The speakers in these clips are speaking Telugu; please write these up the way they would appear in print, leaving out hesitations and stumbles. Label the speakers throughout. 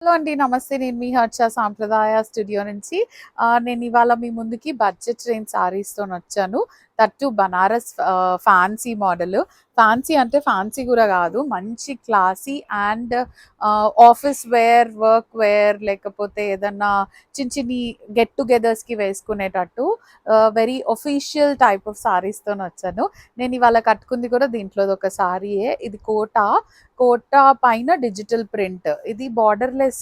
Speaker 1: హలో అండి. నమస్తే. నేను మీ హర్ష సాంప్రదాయ స్టూడియో నుంచి. నేను ఇవాళ మీ ముందుకి బడ్జెట్ రేంజ్ శారీస్‌తోనొచ్చాను. That Banaras fancy model. Fancy అంటే ఫ్యాన్సీ గూడా గాదు. మంచి classy and office wear, work wear లేకపోతే ఏదన్నా చిన్ని గెట్ టుగెదర్స్‌కి వేసుకునేటట్టు వెరీ ఒఫీషియల్ టైప్ ఆఫ్ శారీస్‌తోనొచ్చాను. నేను ఇవాళ కట్టుకుంది కూడా దీంట్లోదొక శారీయే. ఇది కోట పైన డిజిటల్ ప్రింట్. ఇది బార్డర్‌లెస్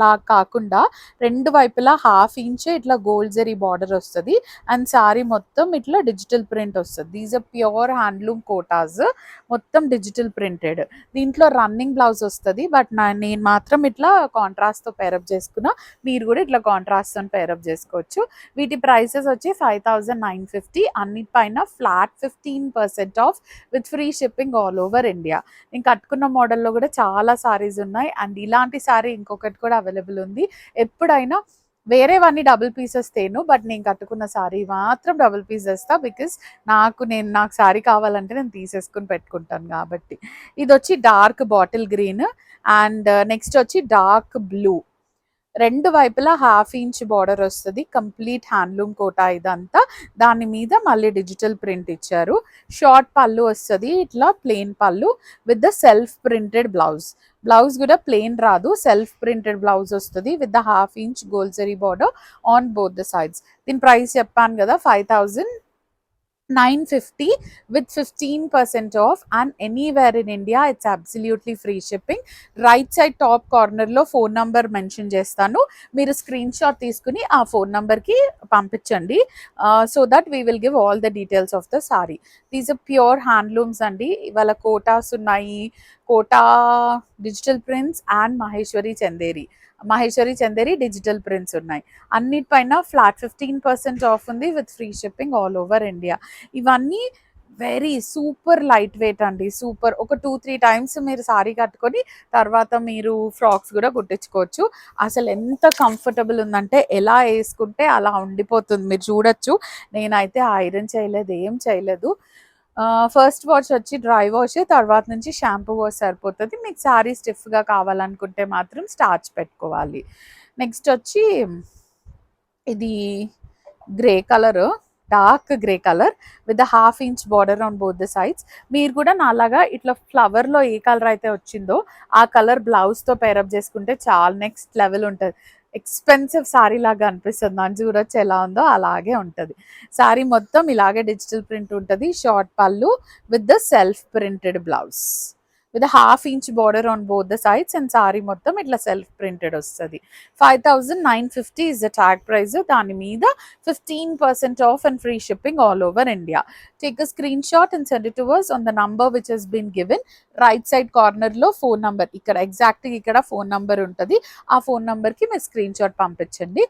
Speaker 1: లా కాకుండా 2 వైపులా హాఫ్ ఇంచ్ ఇట్లా గోల్డ్ జరీ బార్డర్ వస్తది. అండ్ సారీ మొత్తం ఇట్లా డిజిటల్ ప్రింట్ వస్తది. These are pure handloom Kotas. మొత్తం డిజిటల్ ప్రింటెడ్. దీంట్లో రన్నింగ్ బ్లౌజ్ వస్తది. బట్ నేను మాత్రం ఇట్లా కాంట్రాస్ట్‌తో పేరప్ చేసుకున్నా. మీరు కూడా ఇట్లా కాంట్రాస్ట్‌తోని పేరప్ చేసుకోవచ్చు. వీటి ప్రైసెస్ వచ్చి 5950. అన్నిటిపైన flat 15% off with free shipping all over India. నేను కట్టుకున్న మోడల్‌లో కూడా చాలా సారీస్ ఉన్నాయి. అండ్ ఇలాంటి సారీ ఇంకొకటి కూడా అవైలబుల్ ఉంది. ఎప్పుడైనా వేరేవన్నీ డబుల్ పీసెస్ తేను. బట్ నేను కట్టుకున్న సారీ మాత్రం డబుల్ పీస్ తెస్తా. బికాస్ నాకు సారీ కావాలంటే నేను తీసేసుకొని పెట్టుకుంటాను కాబట్టి. ఇదొచ్చి dark bottle green and next వచ్చి డార్క్ బ్లూ. 2 వైపులా హాఫ్ ఇంచ్ బార్డర్ వస్తది. కంప్లీట్ హ్యాండ్లూమ్ కోటా ఇదంతా. దాని మీద మళ్ళీ డిజిటల్ ప్రింట్ ఇచ్చారు. షార్ట్ పళ్ళు వస్తది. ఇట్లా ప్లెయిన్ పళ్ళు with the self printed blouse. Blouse కూడా ప్లెయిన్ రాదు. సెల్ఫ్ ప్రింటెడ్ బ్లౌజ్ వస్తది with the half inch gold zari border on both the sides. దీని ప్రైస్ చెప్పాను కదా 5950 with 15% off and anywhere in India it's absolutely free shipping. Right side top కార్నర్లో ఫోన్ నంబర్ మెన్షన్ చేస్తాను. మీరు స్క్రీన్ షాట్ తీసుకుని ఆ ఫోన్ నంబర్కి పంపించండి. So that we will give all the details of the sari. These are pure handlooms అండి. ఇవాళ కోటాస్ ఉన్నాయి. Kota digital prints and Maheshwari Chanderi digital prints ఉన్నాయి. అన్నిటిపైన ఫ్లాట్ 15% ఆఫ్ ఉంది with free shipping all over India. ఇవన్నీ వెరీ సూపర్ లైట్ వెయిట్ అండి. సూపర్. ఒక 2-3 టైమ్స్ మీరు సారీ కట్టుకొని తర్వాత మీరు ఫ్రాక్స్ కూడా కుట్టించుకోవచ్చు. అసలు ఎంత కంఫర్టబుల్ ఉందంటే ఎలా వేసుకుంటే అలా ఉండిపోతుంది. మీరు చూడొచ్చు. నేనైతే ఐరన్ చేయలేదు, ఏం చేయలేదు. ఫస్ట్ వాష్ వచ్చి డ్రై వాష్, తర్వాత నుంచి షాంపూ వాష్ సరిపోతుంది. మీకు సారీ స్టిఫ్గా కావాలనుకుంటే మాత్రం స్టార్చ్ పెట్టుకోవాలి. నెక్స్ట్ వచ్చి ఇది grey colour, dark grey colour with half inch border on both the sides. మీరు కూడా నాలాగా ఇట్లా ఫ్లవర్లో ఏ కలర్ అయితే వచ్చిందో ఆ కలర్ బ్లౌజ్తో పేరప్ చేసుకుంటే చాలా నెక్స్ట్ లెవెల్ ఉంటుంది. ఎక్స్పెన్సివ్ సారీ లాగా అనిపిస్తుంది. దాన్ని చూడొచ్చు ఎలా ఉందో అలాగే ఉంటుంది. సారీ మొత్తం ఇలాగే డిజిటల్ ప్రింట్ ఉంటుంది. Short pallu with the self printed blouse with half inch border on both the sides and sari మొత్తం ఇట్లా సెల్ఫ్ ప్రింటెడ్ వస్తుంది. 5950 ఇస్ ద ట్యాగ్ ప్రైస్. దాని మీద 15% of and free shipping all over India. Take a screenshot and send it to us on the number which has been given. Right side కార్నర్లో ఫోన్ నంబర్, ఇక్కడ ఎగ్జాక్ట్గా ఇక్కడ ఫోన్ నంబర్ ఉంటుంది. ఆ ఫోన్ నంబర్కి మీరు స్క్రీన్ షాట్ పంపించండి.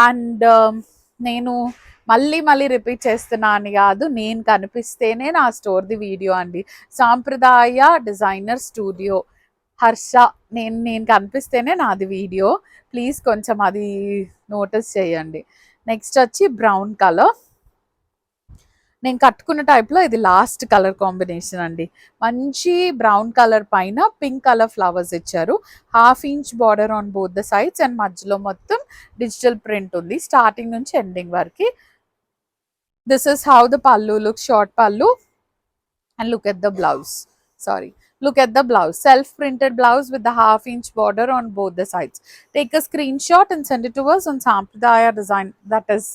Speaker 1: అండ్ నేను మళ్ళీ రిపీట్ చేస్తున్నా అని కాదు, నేను కనిపిస్తేనే నా స్టోర్ది వీడియో అండి. సాంప్రదాయ డిజైనర్ స్టూడియో హర్ష, నేను కనిపిస్తేనే నాది వీడియో. ప్లీజ్ కొంచెం అది నోటీస్ చేయండి. నెక్స్ట్ వచ్చి బ్రౌన్ కలర్. నేను కట్టుకున్న టైప్లో ఇది లాస్ట్ కలర్ కాంబినేషన్ అండి. మంచి బ్రౌన్ కలర్ పైన పింక్ కలర్ ఫ్లవర్స్ ఇచ్చారు. Half inch border on both the sides and మధ్యలో మొత్తం డిజిటల్ ప్రింట్ ఉంది స్టార్టింగ్ నుంచి ఎండింగ్ వరకు. This is how the pallu looks, short pallu. And look at the blouse. Look at the blouse. Self printed blouse with the half inch border on both the sides. Take a screenshot and send it to us on Sampradaya Design. That is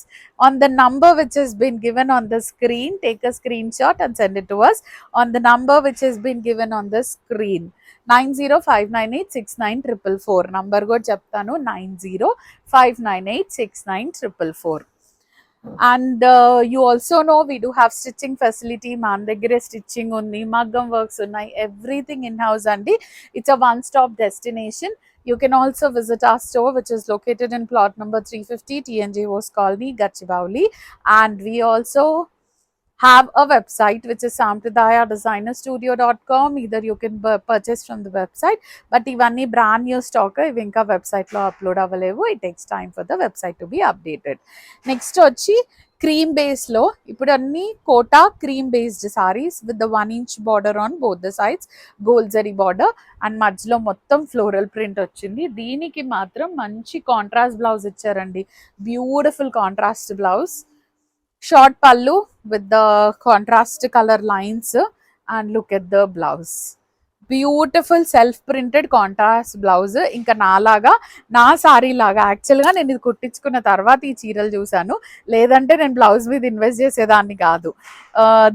Speaker 1: on the number which has been given on the screen. Take a screenshot and send it to us on the number which has been given on the screen. 9059869444. Number go cheptanu 9059869444. And you also know we do have stitching facility. Man దగ్గరే స్టిచ్చింగ్ ఉంది, మగ్గం వర్క్స్ ఉన్నాయి, ఎవ్రీథింగ్ ఇన్ హౌస్ అండి. It's a one stop destination. You can also visit our store which is located in plot number 350 TNJ Host Colony, Gachibowli. And we also have a website which is sampradayadesignerstudio.com. Either you can purchase from the website, but ivanni brand new stock ivi inka website lo upload avalevu. It takes time for the website to be updated. Next వచ్చి క్రీమ్ బేస్ లో ఇప్పుడు అన్ని Kota cream based saris with the 1 inch border on both the sides, gold zari border and మధ్యలో మొత్తం ఫ్లోరల్ ప్రింట్ వచ్చింది. దీనికి మాత్రం మంచి కాంట్రాస్ట్ బ్లౌజ్ ఇచ్చారండి, beautiful contrast blouse. Short pallu with the contrast colour lines and look at the blouse, beautiful self printed contrast blouse. ఇంకా నాలాగా నా సారీ లాగా యాక్చువల్గా నేను ఇది కుట్టించుకున్న తర్వాత ఈ చీరలు చూశాను, లేదంటే నేను బ్లౌజ్ మీద ఇన్వెస్ట్ చేసేదాన్ని కాదు.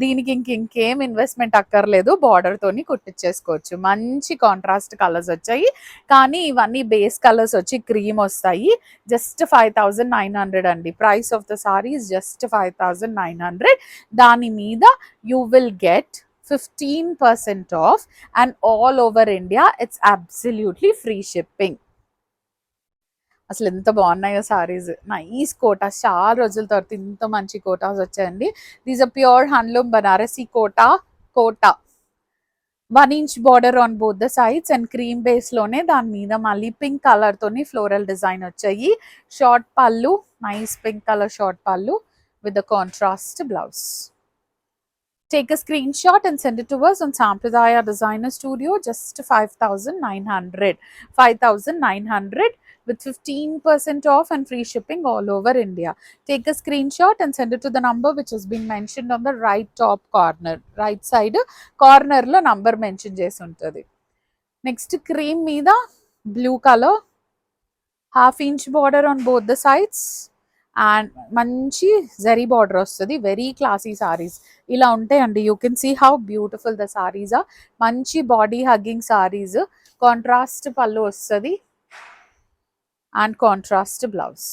Speaker 1: దీనికి ఇంకేం ఇన్వెస్ట్మెంట్ అక్కర్లేదు, బార్డర్తోని కుట్టించేసుకోవచ్చు. మంచి కాంట్రాస్ట్ కలర్స్ వచ్చాయి, కానీ ఇవన్నీ బేస్ కలర్స్ వచ్చి క్రీమ్ వస్తాయి. జస్ట్ 5900 అండి, price of the sorry is just 5900. దాని మీద you will get 15% off and all over India it's absolutely free shipping. అసలు ఎంత బాగున్నాయో సారీస్, నైస్ కోటాస్, చాలా రోజుల తర్వాత ఇంత మంచి కోటాస్ వచ్చాయండి. These are pure handloom Banarasi Kota 1 inch border on both the sides and cream base లోనే దాని మీద మళ్ళీ పింక్ కలర్ తోని ఫ్లోరల్ డిజైన్ వచ్చాయి. Short pallu, nice pink colour short pallu with the contrast blouse. Take a screenshot and send it to us on Sampradaya Designer Studio, just 5900. 5900 with 15% off and free shipping all over India. Take a screenshot and send it to the number which has been mentioned on the right top corner, right side corner lo number mention chesi untadi. Next cream meeda blue color, 1/2 inch border on both the sides and మంచి జరీ బార్డర్ వస్తుంది. వెరీ క్లాసీ సారీస్ ఇలా ఉంటాయండి. You can see how beautiful the sarees are. మంచి body hugging sarees, contrast pallu వస్తుంది and contrast blouse.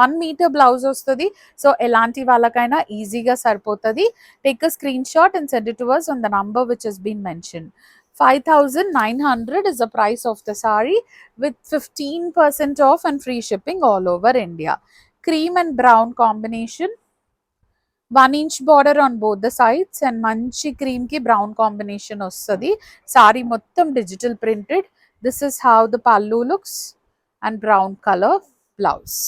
Speaker 1: 1 metre blouse వస్తుంది, సో ఎలాంటి వాళ్ళకైనా ఈజీగా సరిపోతుంది. Take a screenshot and send it to us on the number which has been mentioned. 5900 is the price of the saree with 15% off and free shipping all over India. Cream and brown combination, 1 inch border on both the sides and manchi cream ki brown combination ostadi. Saree mottam digital printed. This is how the pallu looks and brown color blouse.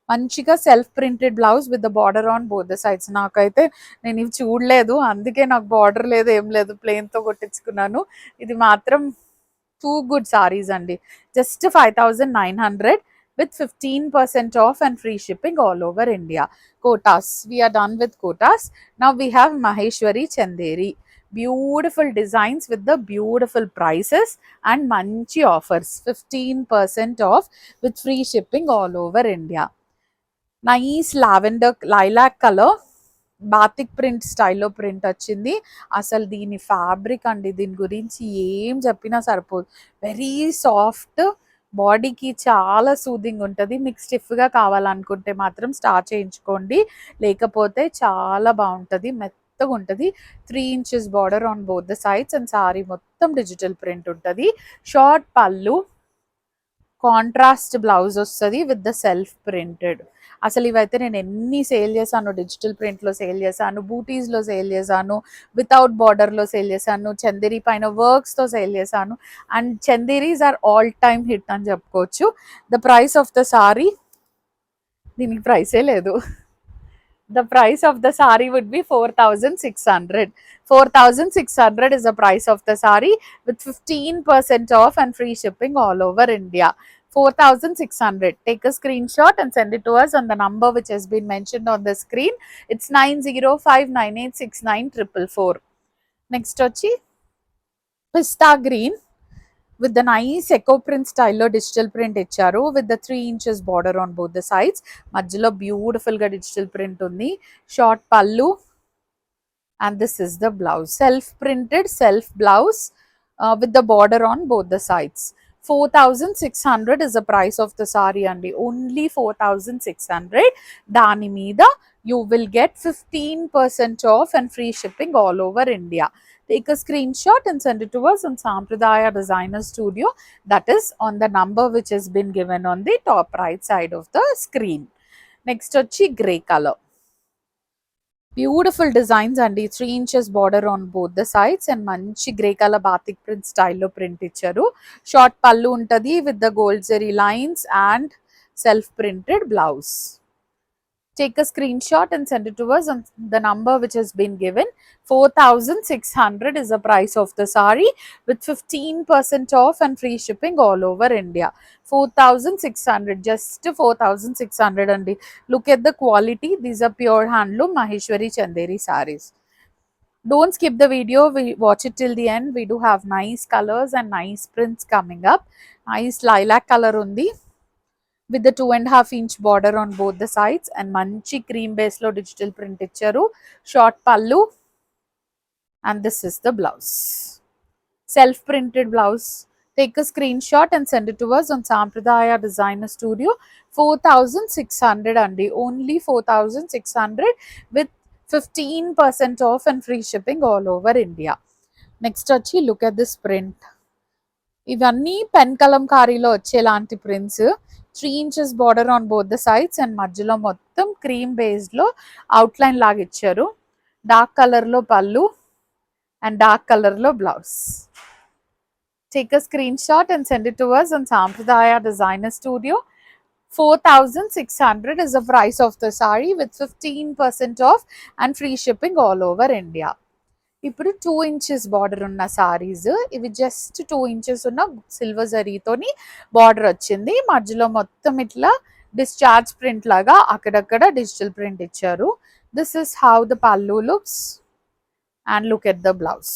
Speaker 1: మంచిగా self printed blouse with the border on both the sides. నాకైతే నేను ఇవి చూడలేదు, అందుకే నాకు బార్డర్ లేదు ఏం లేదు, ప్లెయిన్తో కొట్టించుకున్నాను. ఇది మాత్రం టూ గుడ్ సారీస్ అండి. Just 5900 with 15% off and free shipping all over India. Kotas, we are done with Kotas. Now we have Maheshwari Chanderi. Beautiful designs with the beautiful prices and manchi offers. 15% off with free shipping all over India. Nice lavender lilac color, batik print స్టైల్లో ప్రింట్ వచ్చింది. అసలు దీని ఫ్యాబ్రిక్ అండి, దీని గురించి ఏం చెప్పినా సరిపోదు. వెరీ సాఫ్ట్, బాడీకి చాలా సూదింగ్ ఉంటుంది. మీకు స్టిఫ్గా కావాలనుకుంటే మాత్రం స్టార్ట్ చేయించుకోండి, లేకపోతే చాలా బాగుంటుంది, మెత్తగా ఉంటుంది. 3 inches border on both the sides and sari మొత్తం డిజిటల్ ప్రింట్ ఉంటుంది. షార్ట్ పళ్ళు, కాంట్రాస్ట్ బ్లౌజ్ వస్తుంది విత్ ద సెల్ఫ్ ప్రింటెడ్. అసలు ఇవైతే నేను ఎన్ని సేల్ చేశాను, డిజిటల్ ప్రింట్లో సేల్ చేశాను, బూటీస్లో సేల్ చేశాను, వితౌట్ బార్డర్లో సేల్ చేశాను, చందేరి పైన వర్క్స్తో సేల్ చేశాను. And Chanderis are all time hit అని చెప్పుకోవచ్చు. The price of the saree, దీనికి ప్రైసే లేదు. The price of the saree would be 4600. 4600 is the price of the saree with 15% off and free shipping all over India. 4600. Take a screenshot and send it to us on the number which has been mentioned on the screen. It's 9059869444. Next వచ్చి పిస్తా green with the nice echo print style digital print ఇచ్చారు with the 3 inches border on both the sides. మధ్యలో బ్యూటిఫుల్ గా డిజిటల్ ప్రింట్ ఉంది. షార్ట్ పళ్ళు and this is the blouse, self printed self blouse with the border on both the sides. 4600 is the price of the saree andi, only 4600. దాని మీద you will get 15% off and free shipping all over India. Take a screenshot and send it to us on Sampradaya Designer Studio, that is on the number which has been given on the top right side of the screen. Next వచ్చి grey color. Beautiful designs అండి, 3 inches border on both the sides and మంచి గ్రే కలర్ బాతిక్ ప్రింట్ స్టైల్లో ప్రింట్ ఇచ్చారు. షార్ట్ పళ్ళు ఉంటుంది with the gold zari lines and self printed blouse. Take a screenshot and send it to us on the number which has been given. 4,600 is the price of the sari with 15% off and free shipping all over India. 4,600, just 4,600 andi. Look at the quality. These are pure handloom Maheshwari Chanderi saris. Don't skip the video, we watch it till the end. We do have nice colors and nice prints coming up. Nice lilac color undi with the 2.5-inch border on both the sides and manchi cream base lo digital print icharu. Short pallu and this is the blouse. Self printed blouse. Take a screenshot and send it to us on Sampradaya Designer Studio. 4,600 andi, only 4,600 with 15% off and free shipping all over India. Next వచ్చి look at this print. ఇవన్నీ పెన్ కలంకారీలో వచ్చేలాంటి prints. 3 inches border on both the sides and మధ్యలో మొత్తం క్రీమ్ బేస్డ్లో అవుట్లైన్ లాగా ఇచ్చారు. డార్క్ కలర్లో పళ్ళు అండ్ డార్క్ కలర్లో blouse. Take a screenshot and send it to us on Sampradaya Designer Studio. 4,600 is the price of the sari with 15% off and free shipping all over India. ఇప్పుడు 2 inches బార్డర్ ఉన్న సారీస్, ఇవి జస్ట్ 2 inches ఉన్న సిల్వర్ జరీతోని బార్డర్ వచ్చింది. మధ్యలో మొత్తం ఇట్లా డిశ్చార్జ్ ప్రింట్ లాగా అక్కడక్కడ డిజిటల్ ప్రింట్ ఇచ్చారు. This is how the pallu looks and look at the blouse.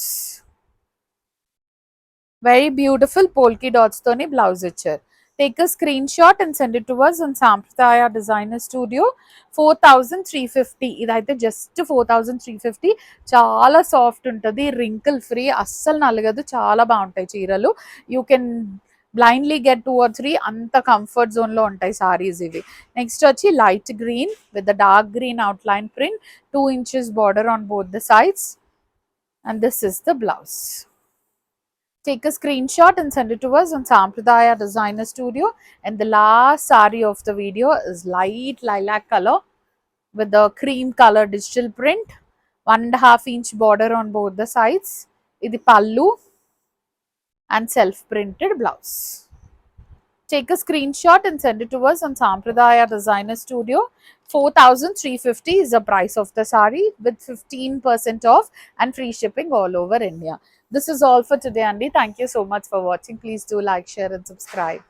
Speaker 1: Very beautiful polka dots తోని బ్లౌజ్ ఇచ్చారు. Take a screenshot and send it to us on Sampradaya Designer Studio. 4,350. ఇదైతే జస్ట్ 4,350. చాలా సాఫ్ట్ ఉంటుంది, రింకిల్ ఫ్రీ, అస్సలు నలగదు, చాలా బాగుంటాయి చీరలు. You can blindly get 2 or 3, అంత కంఫర్ట్ జోన్లో ఉంటాయి సారీస్ ఇవి. నెక్స్ట్ వచ్చి light green with the dark green outline print, 2 inches border on both the sides and this is the blouse. Take a screenshot and send it to us on Sampradaya Designer Studio. And the last sari of the video is light lilac color with the cream color digital print. 1.5-inch border on both the sides. Idi pallu and self-printed blouse. Take a screenshot and send it to us on Sampradaya Designer Studio. 4,350 is the price of the sari with 15% off and free shipping all over India. This is all for today, Andy. Thank you so much for watching. Please do like, share and subscribe.